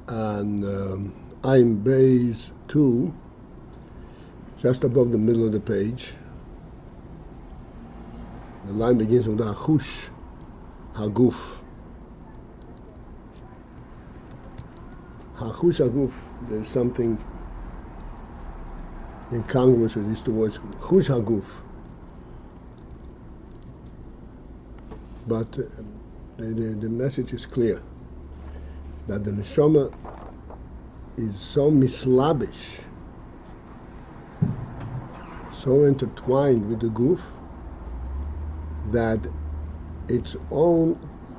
And AyinBase 2, just above the middle of the page. The line begins with the hachush, haguf. Hachush, haguf, there's something incongruous with these two words, chush, haguf. But the message is clear, that the neshama is so mislabish, so intertwined with the guf, that its own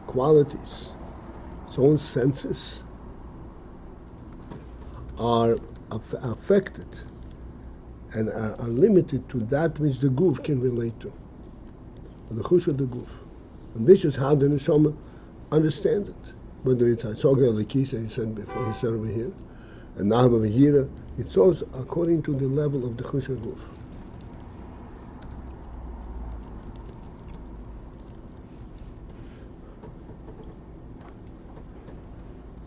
qualities, its own senses are affected and are limited to that which the guf can relate to, the chush of the guf. And this is how the neshama understands it. Whether it's Hasoga Lekisa, he said before, he said over here, and Nahava V'Yira, it's also according to the level of the chush haguf.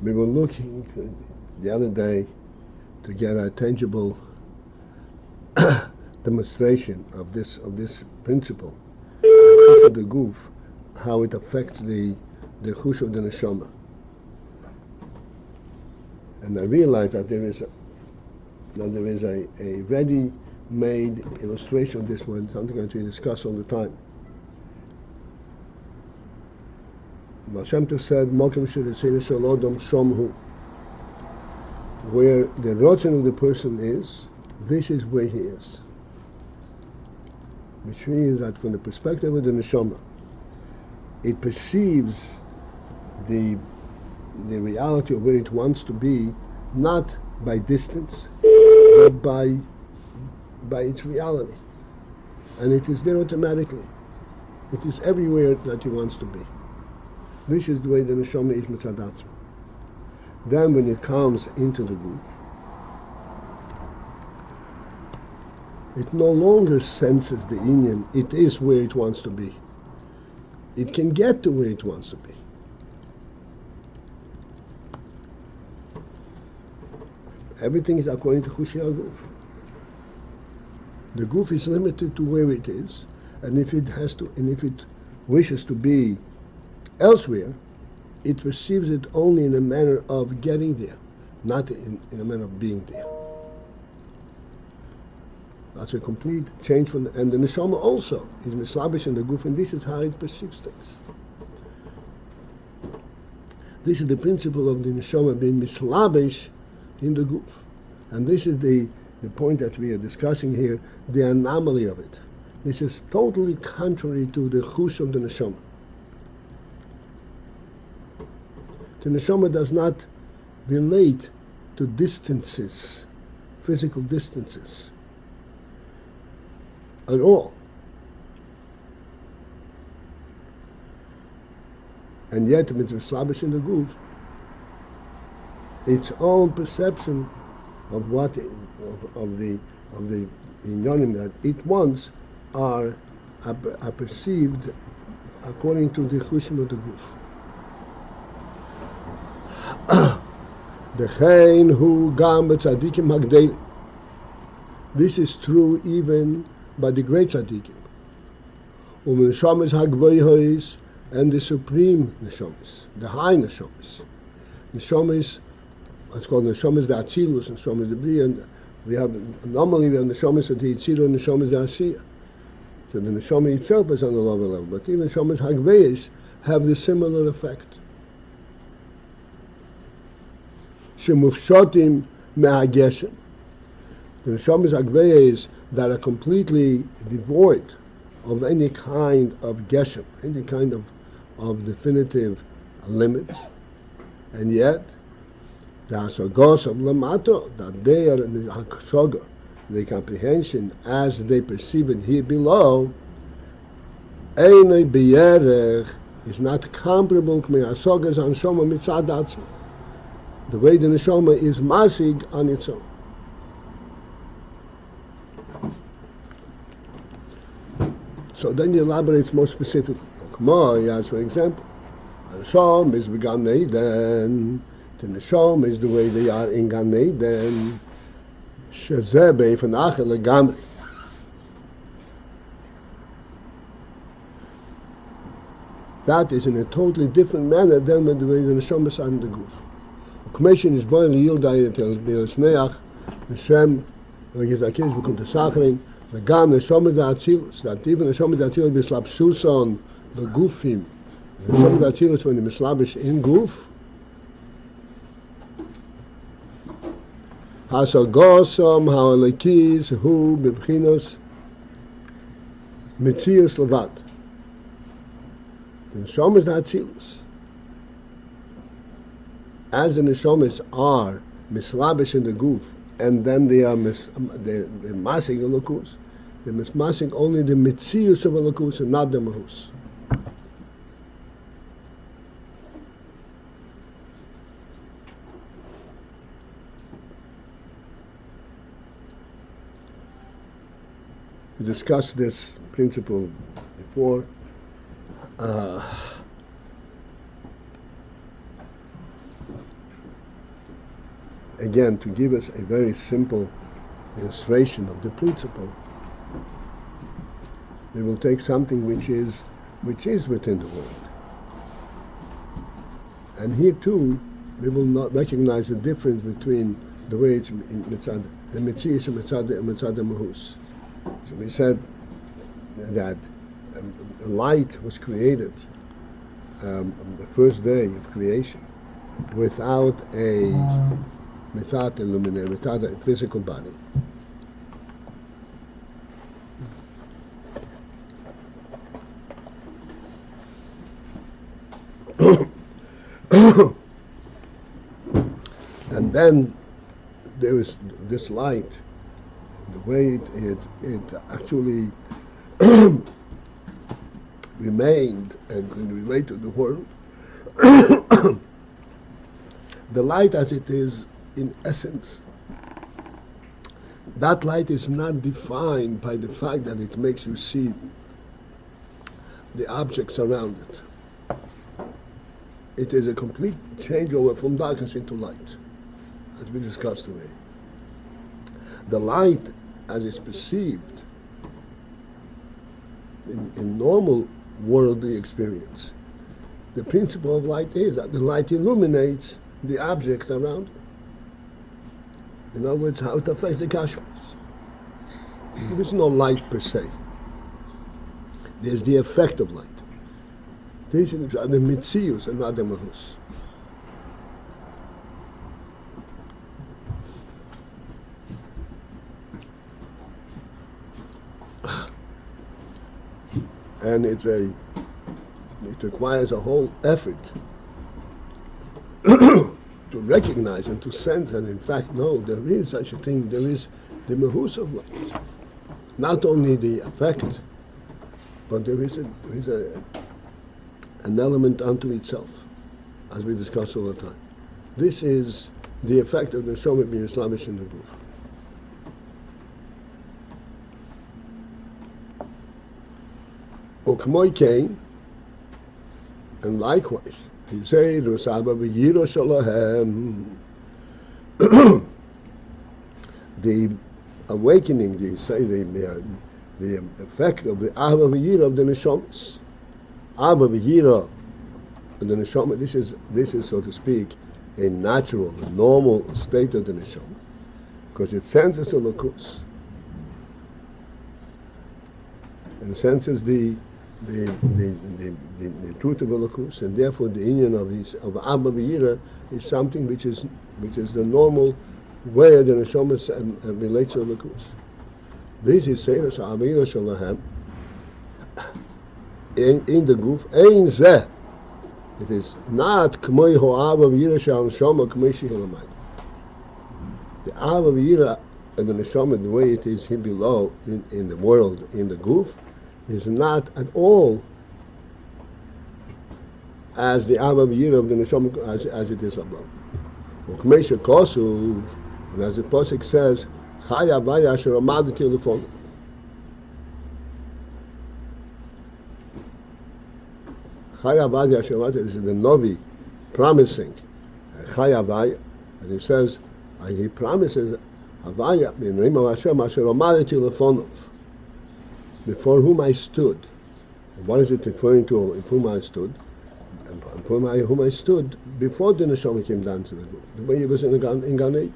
We were looking the other day to get a tangible demonstration of this principle, of the guf, how it affects the chush of the neshama. And I realized that there is a ready-made illustration of this one, something that we discuss all the time. Baal Shem said, "Mokem she'retzei shel Adam shomhu." Where the rotzen of the person is, this is where he is. Which means that from the perspective of the neshama, it perceives the reality of where it wants to be, not by distance, but by its reality. And it is there automatically. It is everywhere that he wants to be. This is the way the neshama is mitzadat. Then when it comes into the guf, it no longer senses the inyan, it is where it wants to be. It can get to where it wants to be. Everything is according to chush haguf. The guf is limited to where it is, and if it wishes to be elsewhere, it perceives it only in a manner of getting there, not in a manner of being there. That's a complete change from and the neshama also is mislabish in the guf, and this is how it perceives things. This is the principle of the neshama being mislabish in the guf. And this is the point that we are discussing here, the anomaly of it. This is totally contrary to the chush of the neshama. The neshama does not relate to distances, physical distances, at all. And yet, with mislabish in the guf, its own perception of what of the inyanim that it wants are perceived according to the chushim of the guf. Dechein hu gam b'tzadikim hagdeilim. This is true even by the great tzadikim. U'neshamas hagvoyos, and the supreme neshamas, the high neshamas. Neshamas, it's called neshamas the atzilus, neshamas the bria, and normally we have neshamas of the atzilus and neshamas the asiya. So the neshama itself is on the lower level, but even neshamas hagvoyos have the similar effect. Shemufshotim me'hageshem. The neshamas hagvoyos that are completely devoid of any kind of geshem, any kind of definitive limits, and yet the hasagos of lamato, that they are in the hasaga, the comprehension as they perceive it here below, Einay biyerech is not comparable to asogas on shoma mitzad atzma. The way the neshama is masig on its own. So then he elaborates more specifically. K'mo, he has, for example, neshama is began Eden. The neshama is the way they are in Gan Eden. Shezeh be'efen acher legamri. That is in a totally different manner than the way the neshama is on the guf. Commission is boil yildai until the sneach, Hashem, when he zakis bekommt the sachring, the gam neshama da atzilus, that even neshama da atzilus bislapshus on the gufim, neshama da atzilus when he mislabish in guf, hasagosom ha'alekis hu bebchinos mitzius levad. The neshamas da atzilus, as the neshamas are mislabish in the guf, and then they are they're masing the lukus, they're masing only the mitzius of a lukus and not the mahus. We discussed this principle before. Again, to give us a very simple illustration of the principle, we will take something which is within the world. And here too, we will not recognize the difference between the way it's in mitzad, the mitzias and mitzad mahus. So we said that light was created on the first day of creation without a physical body. And then there is this light, the way it actually remained and can relate to the world. The light as it is in essence, that light is not defined by the fact that it makes you see the objects around it. It is a complete changeover from darkness into light, as we discussed today. The light, as it's perceived in normal worldly experience, the principle of light is that the light illuminates the object around it. In other words, how it affects the cosmos. There is no light per se. There's the effect of light. These are the mitzius and not the mahus. And it requires a whole effort to recognize and to sense that in fact, no, there is such a thing, there is the mahus of light. Not only the effect, but there is an element unto itself, as we discuss all the time. This is the effect of the neshama being established in the guf. Ukmoi came, and likewise, he said, the awakening, the effect of the Ahava V'yira of the Neshamas. Ahava V'yira of the Neshama, this is, so to speak, a natural, a normal state of the Neshama, because it senses the lakus, and senses the truth of the lakus, and therefore the union of Ahava V'yira is something which is the normal way the neshama relates to the lakus. This is Seiras Avina Shalahem in the guf. Ayin zeh. It is not K'moi Ho'ava V'yira Shal Neshama K'moi Shehilamai. The Ava V'yira and the neshama, the way it is here below in the world, in the guf, is not at all as the Ava V'yira of the Neshama as it is above. Ukmeisha Kosu, and as the Pasuk says, Chaya Vaya Asher Amadati Lefonu. Chaya Vaya Asher Amadati, this is the Novi promising Chaya Vaya, and he says, and he promises Havaya in the name of Hashem Asher Amadati Lefonu, before whom I stood. And what is it referring to? In whom I stood? And whom I stood before the Neshama came down to the guf, the way he was in Gan Eden.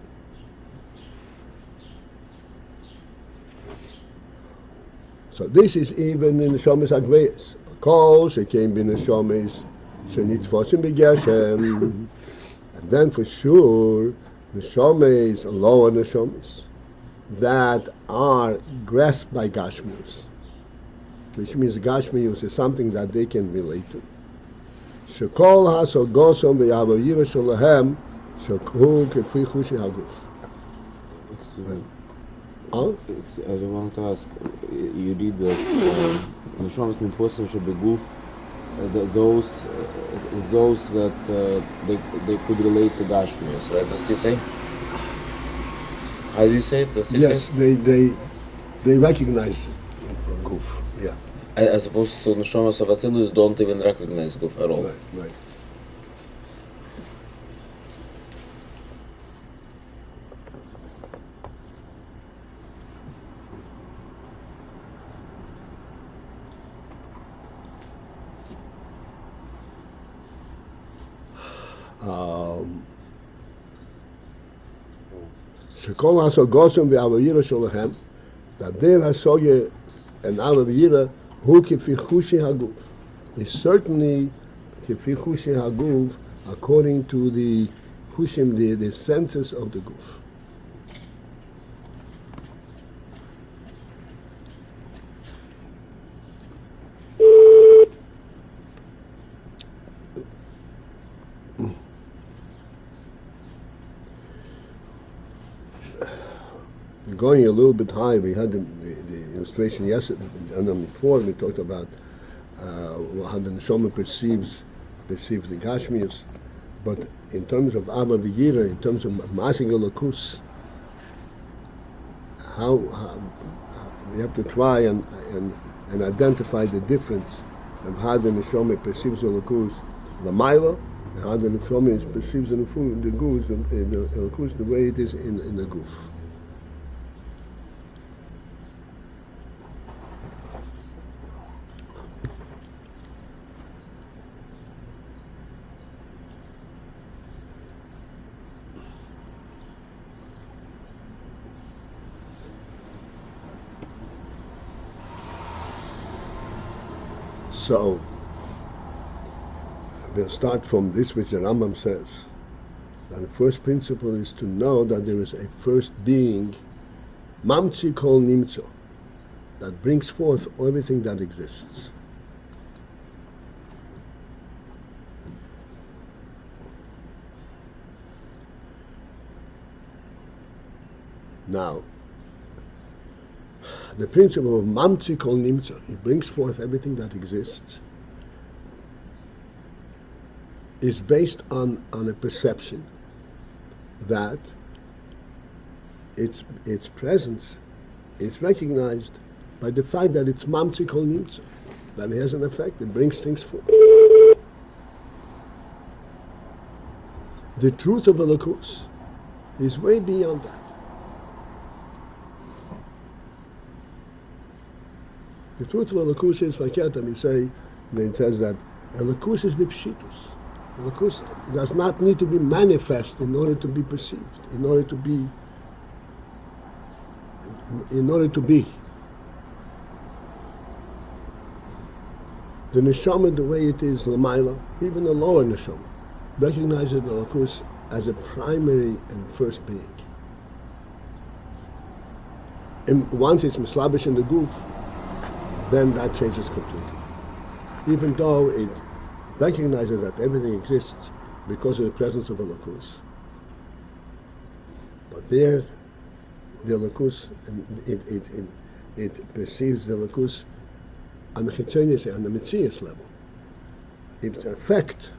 So this is even in Neshamas Agveis. Kol shekein bin Neshamas shenitfosim b'Geshem, and then for sure Neshamas, lower Neshamas, that are grasped by Gashmius, which means Gashmius is something that they can relate to. Shekol hasogosom v'yavayira sholahem shekhu kefi chushi haguf. I want to ask, you read that Neshamas nitfosim shebeguf, those that they could relate to Gashmius, right? Does he say? How do you say it? Does he yes, say? they recognize guf, yeah. As opposed to Neshamas of Atzilus don't even recognize guf at all. Right. Shekol hasogosim v'avayira sholahem, that there hasoge and avayira hu kefi chushi haguf is certainly kefi chushi haguf according to the chushim, the senses of the guf. Going a little bit high, we had the illustration yesterday, and then before we talked about how the Neshama perceives the Gashmius, but in terms of Ava V'yira, in terms of Masing Elokus, how we have to try and identify the difference of how the Neshama perceives Elokus, the Mila, and how the Neshama perceives the Elokus, the way it is in the Guf. So, we'll start from this which the Rambam says. That the first principle is to know that there is a first being, Mamtzi Kol Nimtzo, that brings forth everything that exists. Now, the principle of Mamtzi Kol Nimtzo, he brings forth everything that exists, is based on a perception that its presence is recognized by the fact that it's Mamtzi Kol Nimtzo, that it has an effect, it brings things forth. The truth of Elokus is way beyond that. The truth of Elokus is Faketa, we say, and it says that Elokus is Bipshitus. Elokus does not need to be manifest in order to be perceived, in order to be. The Neshama, the way it is, Lamaila, even the lower Neshama, recognizes Elokus as a primary and first being. And once it's mislabish in the guf, then that changes completely. Even though it recognizes that everything exists because of the presence of Elokus. But there, the Elokus, it perceives the Elokus on the chitzonius, on the mitzias level. It's effect,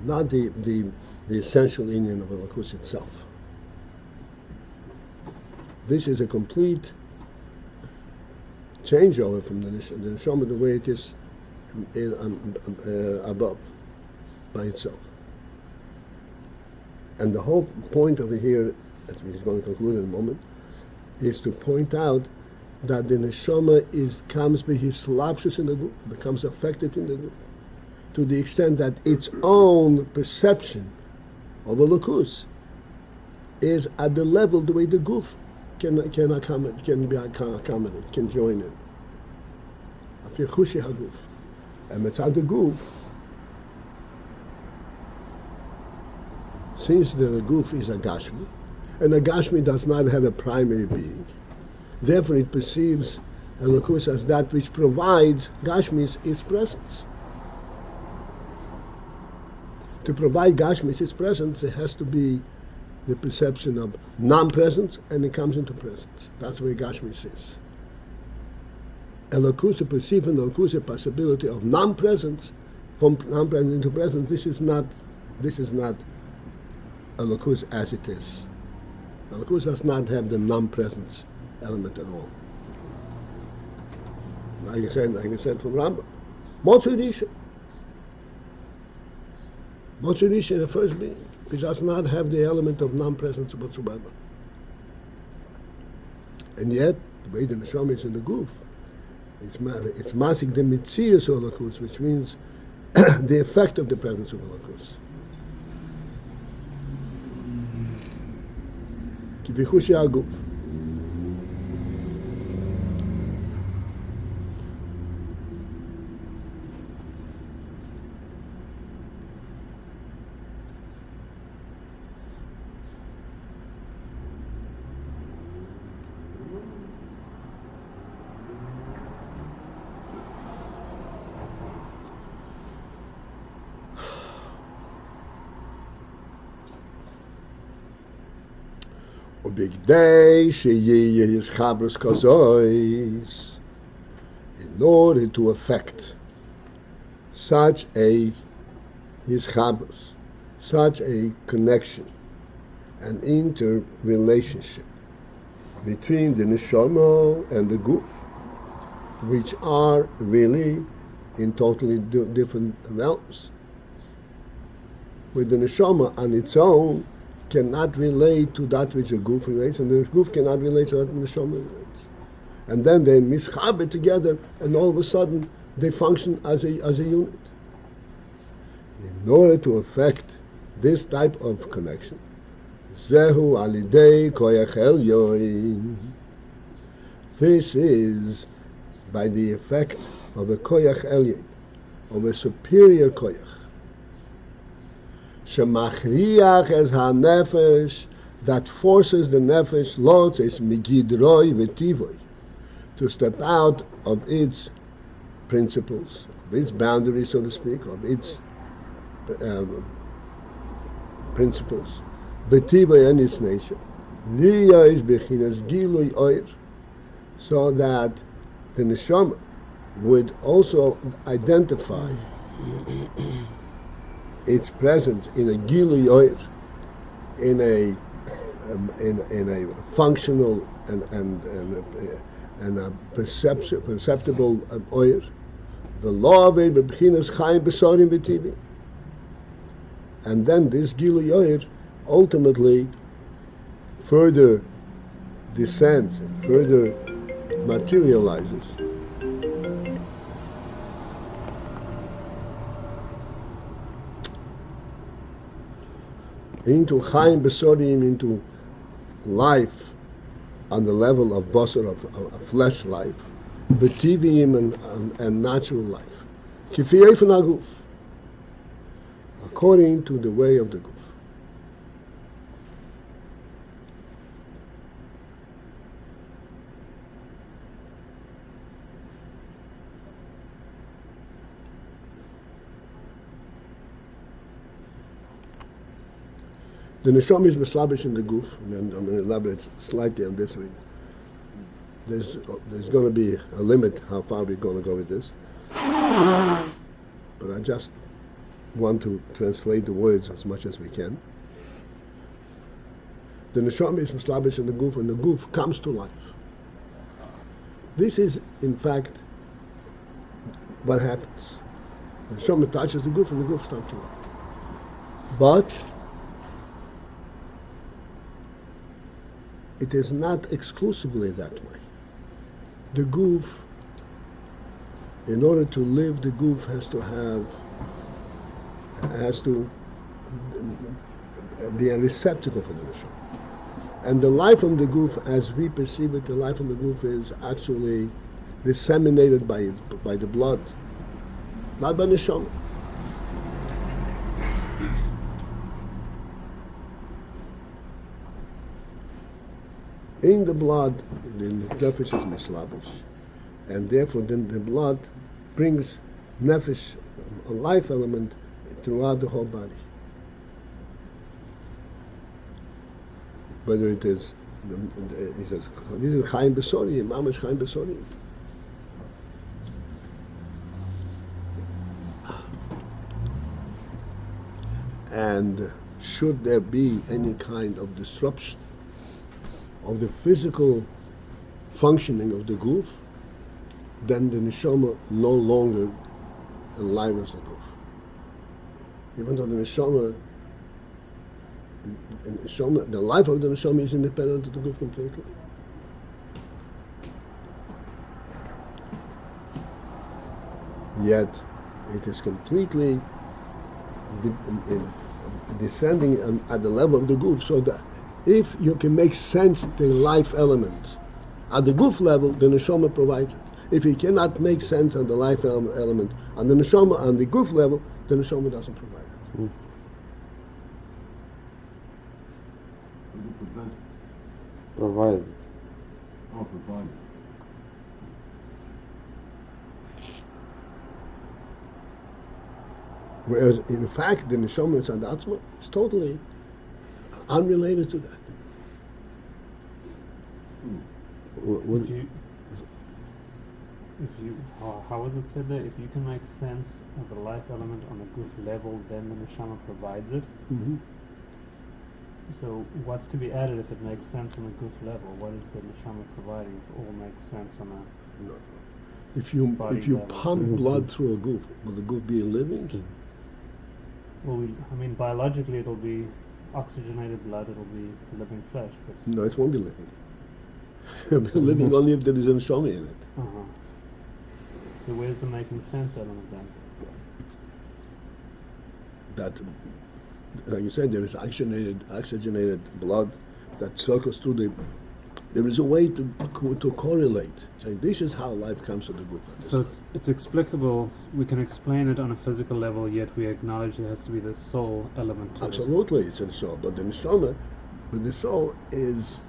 not the essential union of Elokus itself. This is a complete changeover from the neshama, the way it is above by itself. And the whole point over here, as we're going to conclude in a moment, is to point out that the neshama comes by his lapsus in the guf, becomes affected in the guf, to the extent that its own perception of a lukus is at the level the way the guf can accommodate, can join in. After chush haguf, and mitzad the guf, since the guf is a gashmi, and a gashmi does not have a primary being, therefore it perceives elokus as that which provides gashmis its presence. To provide gashmis its presence, it has to be the perception of non-presence, and it comes into presence. That's where gashmis is. Elokus, perceiving elokus, a possibility of non-presence, from non-presence into presence. This is not elokus as it is. Elokus does not have the non-presence element at all. Like I said from Rambam, Motzurisha, the first being, it does not have the element of non-presence whatsoever. And yet, the way the neshama is in the guf, it's masik the mitzias of elokus, which means the effect of the presence of elokus. Kivichush haguf. Bigday sheyiye his chabrus kazois, in order to effect such a his chabrus, such a connection, an interrelationship between the neshama and the guf, which are really in totally different realms. With the neshama on its own cannot relate to that which a guf relates, and the guf cannot relate to that which the neshama relates. And then they mischaber together, and all of a sudden they function as a unit. In order to effect this type of connection, zehu alidei koyach elyon, this is by the effect of a koyach elyon, of a superior koyach. Shemachriach as ha-nefesh, that forces the nefesh lots is migidroi v'tivoy, to step out of its principles, of its boundaries, so to speak, of its principles, v'tivoy and its nature. Liya is bechinas gilui oir, so that the neshama would also identify its presence in a gilui oir, in a functional and a perceptible oir. The law of b'chinas chayim b'sorim v'tivi, and then this gilui oir ultimately further descends, further materializes into Chaim Besorim, into life on the level of basar, of flesh life, betivim and natural life, kifiyei from haguf, according to the way of the guf. The neshama is mislabish in the guf, and I'm going to elaborate slightly on this. there's going to be a limit how far we're going to go with this. But I just want to translate the words as much as we can. The neshama is mislabish in the guf, and the guf comes to life. This is, in fact, what happens. The neshama touches the guf, and the guf comes to life. But it is not exclusively that way. The guf, in order to live, the guf has to be a receptacle for the neshama. And the life of the guf, as we perceive it, the life of the guf is actually disseminated by the blood, not by the neshama. In the blood, the nefesh is mislabish, and therefore then the blood brings nefesh, a life element, throughout the whole body. Whether it is, he says, this is Chaim Besori, Mamash Chaim Besori. And should there be any kind of disruption of the physical functioning of the guf, then the neshama no longer enlivens the guf. Even though the neshama, the life of the neshama is independent of the guf completely. Yet it is completely descending at the level of the guf, so that if you can make sense the life element at the guf level, the neshama provides it. If you cannot make sense of the life element on the neshama, on the guf level, the neshama doesn't provide it. Provide. Oh, provide. Whereas, in fact, the neshama and atzma is totally unrelated to that. How was it said there? If you can make sense of the life element on the guf level, then the neshama provides it. Mm-hmm. So what's to be added if it makes sense on the guf level? What is the neshama providing if it all makes sense on a No. If you level? pump blood through a guf, will the guf be living? Well, biologically it'll be oxygenated blood, it'll be living flesh. But No, it won't be living. It'll be living only if there is a neshama in it. uh-huh. So where's the making sense element then? That, like you said, there is oxygenated blood that circles through the. There is a way to correlate. So this is how life comes to the guf. So it's explicable. We can explain it on a physical level, yet we acknowledge there has to be this soul element to Absolutely, it's a soul. But the neshama, the soul is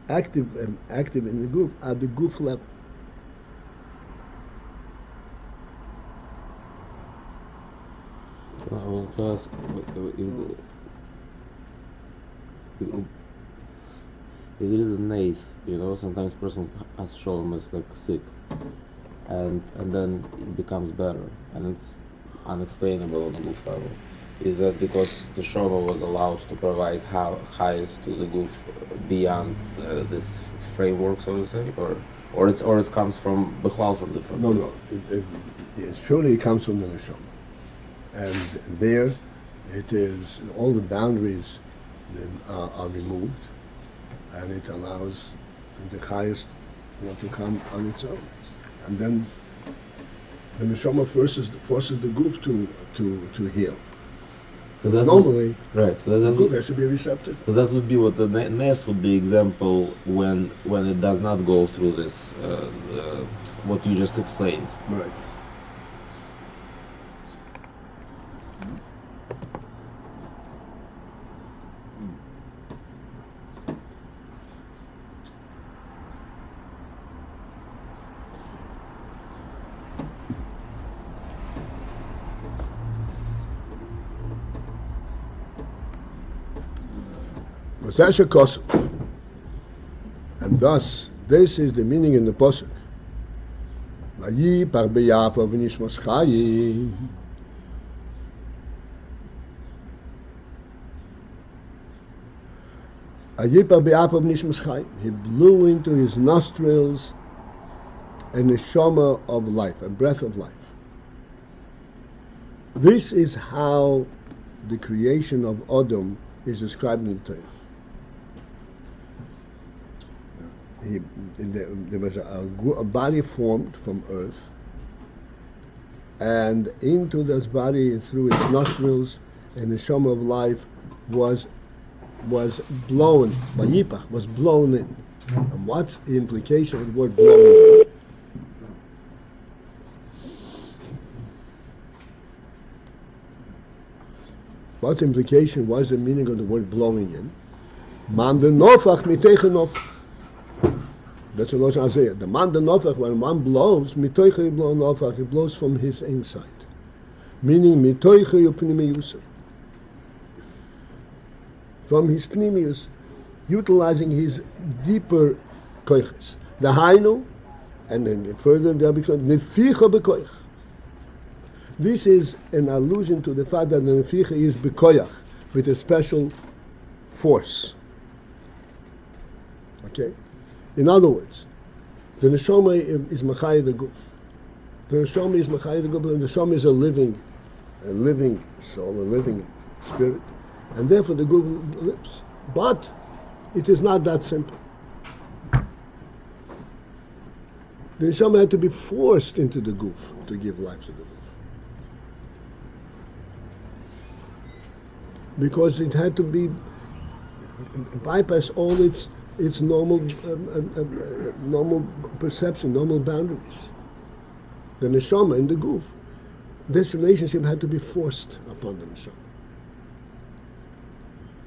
active in the guf at the guf level. I want to ask, if there is a nace, sometimes person has shalom is like sick, and then it becomes better, and it's unexplainable on the guf level. Is that because the shoma was allowed to provide highest to the guf beyond this framework, so to say, or it comes from Bechlal from different? No. It surely comes from the neshama, and there, it is all the boundaries are removed, and it allows the highest to come on its own, and then the neshama forces the guf to heal. Normally, right. So the guf has to be receptive. So that would be what the nes would be example when it does not go through this what you just explained. Right. And thus, this is the meaning in the Pasuk. Vayipach b'Yaakov v'nishmas chayim. Vayipach b'Yaakov v'nishmas chayim. He blew into his nostrils a neshama of life, a breath of life. This is how the creation of Adam is described in the Torah. There was a body formed from earth, and into this body, through its nostrils, a neshama of life was blown. Vayipach was blown in. And what's the implication of the word blown in? What implication was the meaning of the word blowing in? Man de nofach miteiche nofach. That's what Loshan Isaiah. The man de nofach, when one blows, miteiche blow nofach, he blows from his inside. Meaning miteiche upnimiyus. From his pnimius, utilizing his deeper koiches. The hainu, and then further there becomes neficha bekoich. This is an allusion to the fact that the neficha is bekoyach, with a special force. Okay? In other words, the neshama is machai the guf. The neshama is machai the guf, and the neshama is a living soul, a living spirit, and therefore the guf lives. But it is not that simple. The neshama had to be forced into the guf to give life to the guf. Because it had to be bypass all its normal perception, normal boundaries. The neshama in the guf, this relationship had to be forced upon the neshama.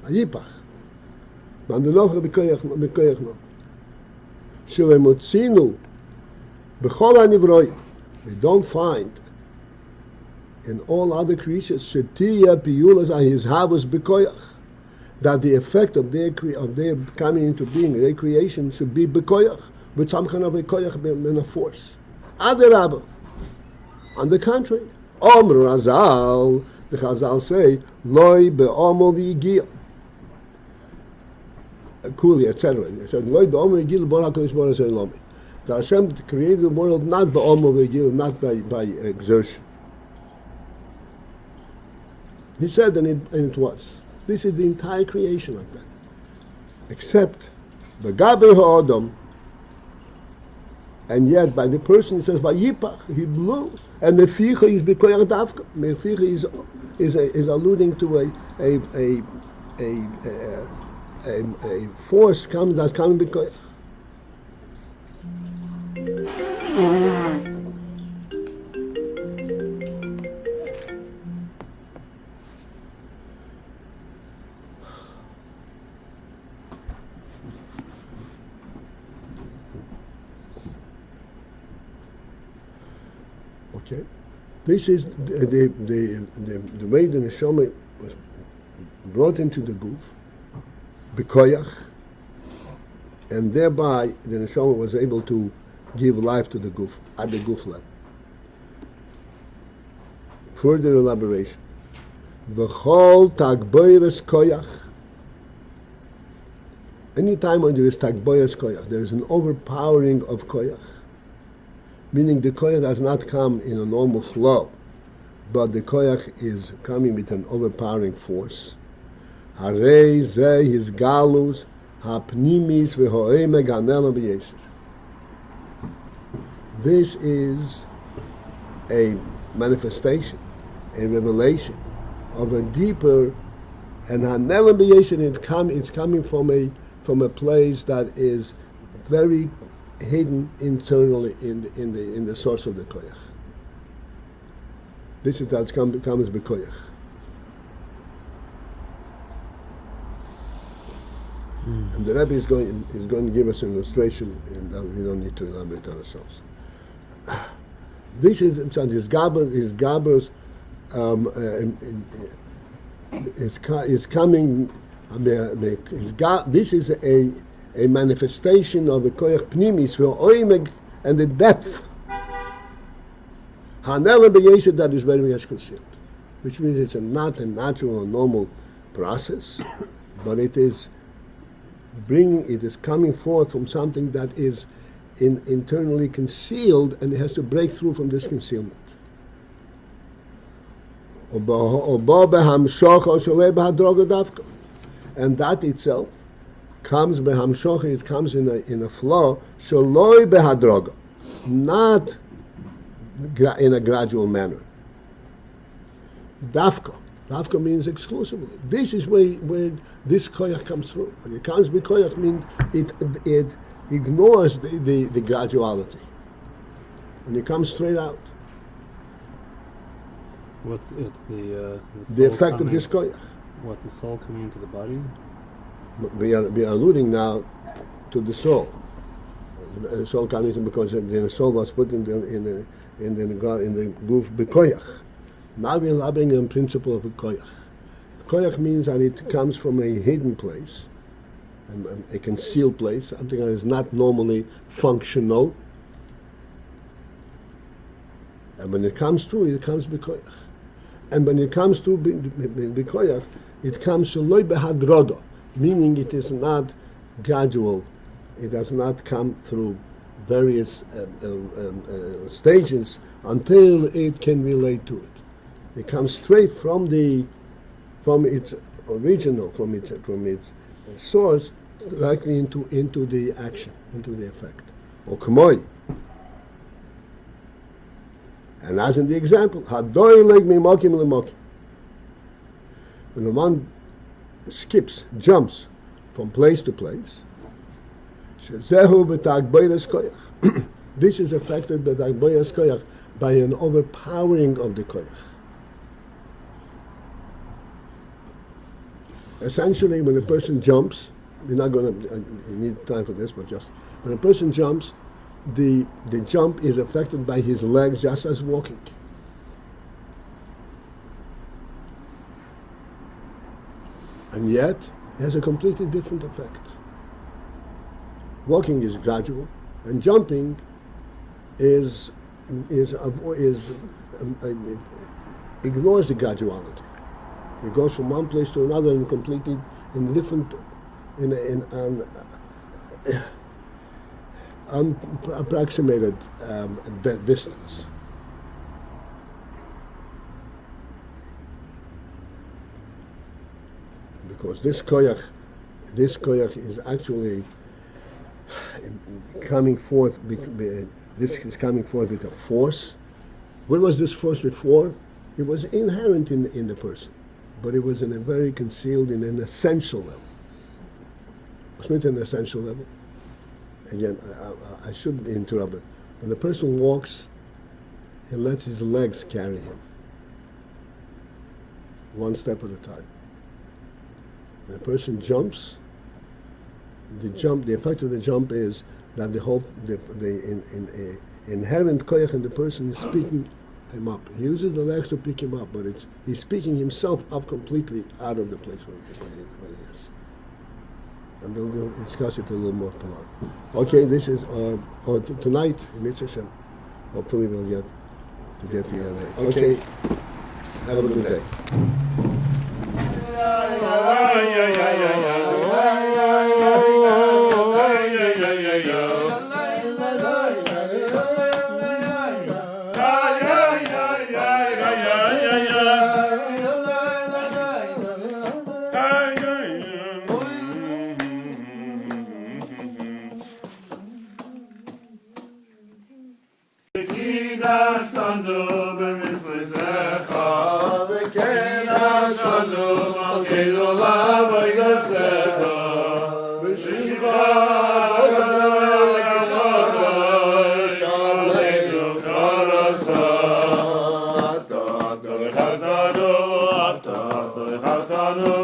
Ayipach, mandanocha b'koyach no. Shilemotzinu b'chol hanivroim. We don't find in all other creatures, shetiya piyulas his havus bekoyach, that the effect of their coming into being, their creation, should be bekoyach, with some kind of a koyach in a force. Adarabah. On the contrary, Omer Razal, the Chazal say, loy be'omo v'yigiyah, kuli, etc. It said, loy be'omo v'yigiyah l'bor HaKadosh Baruch Hu lomi. That Hashem created the world not be'omo v'yigiyah, not by exertion. He said, and it was. This is the entire creation of that. Except the Gabe Ha'adam, and yet by the person it says, Vayipach, he blew. And the Neficha is B'koyach Davka. Neficha is alluding to a force that's coming B'koyach. Okay, this is the way the neshama was brought into the guf, b'koyach, and thereby the neshama was able to give life to the guf at the guf level. Further elaboration: v'chol tagboyres koyach. Anytime when there is tagboyres koyach, there is an overpowering of koyach. Meaning the koyach does not come in a normal flow, but the koyach is coming with an overpowering force. Harei zeh his galus hapnimis v'ho'eme ganelo b'yesir. This is a manifestation, a revelation of a deeper, and hanelo b'yesir. It's coming from a place that is very hidden internally in the source of the koyach. This is how it comes b'koyach. And the Rebbe is going to give us an illustration, and we don't need to elaborate on ourselves. This is his gabers is coming This is a manifestation of a koyach pnimis for oimeg and the depth. Hanela b'yesed, that is very much concealed, which means it's not a natural or normal process, but it is coming forth from something that is internally concealed, and it has to break through from this concealment. And that itself comes behamshocha, it comes in a flow, shaloi behadroga, not in a gradual manner. Dafka means exclusively. This is where this koyach comes through. When it comes with koyach, means it ignores the graduality, and it comes straight out. What's it? The effect of this koyach. What, the soul coming into the body? We are alluding now to the soul. The soul coming in because the soul was put in the guf b'koyach. Now we're elaborating on principle of a koyach. Koyach means that it comes from a hidden place, a concealed place, something that is not normally functional. And when it comes through, it comes b'koyach. And when it comes through b'koyach, it comes shaloi behadroga, meaning it is not gradual. It does not come through various stages until it can relate to it. It comes straight from its original, from its source, directly into the action, into the effect. Or kamoi. And as in the example, hadoi leg mimokim lemokim. When one jumps from place to place, shezehu b'tagboyres koyach. This is affected by tagboyres koyach, by an overpowering of the koyach. Essentially, when a person jumps, we're not going to need time for this, but just when a person jumps, the jump is affected by his legs just as walking. And yet, it has a completely different effect. Walking is gradual, and jumping ignores the graduality. It goes from one place to another in completely in different unapproximated distance. Because this koyach is actually coming forth. This is coming forth with a force. What was this force before? It was inherent in the person, but it was in a very concealed, in an essential level. It's not an essential level. Again, I shouldn't interrupt it. When the person walks, he lets his legs carry him, one step at a time. When a person jumps, the effect of the jump is that the inherent koyach in the person is picking him up. He uses the legs to pick him up, but he's picking himself up completely out of the place where he is. And we'll discuss it a little more tomorrow. Okay, this is tonight, Mr. Shem. Hopefully we'll get together. Okay. Have a good day.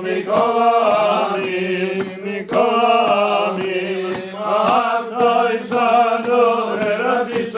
Mikol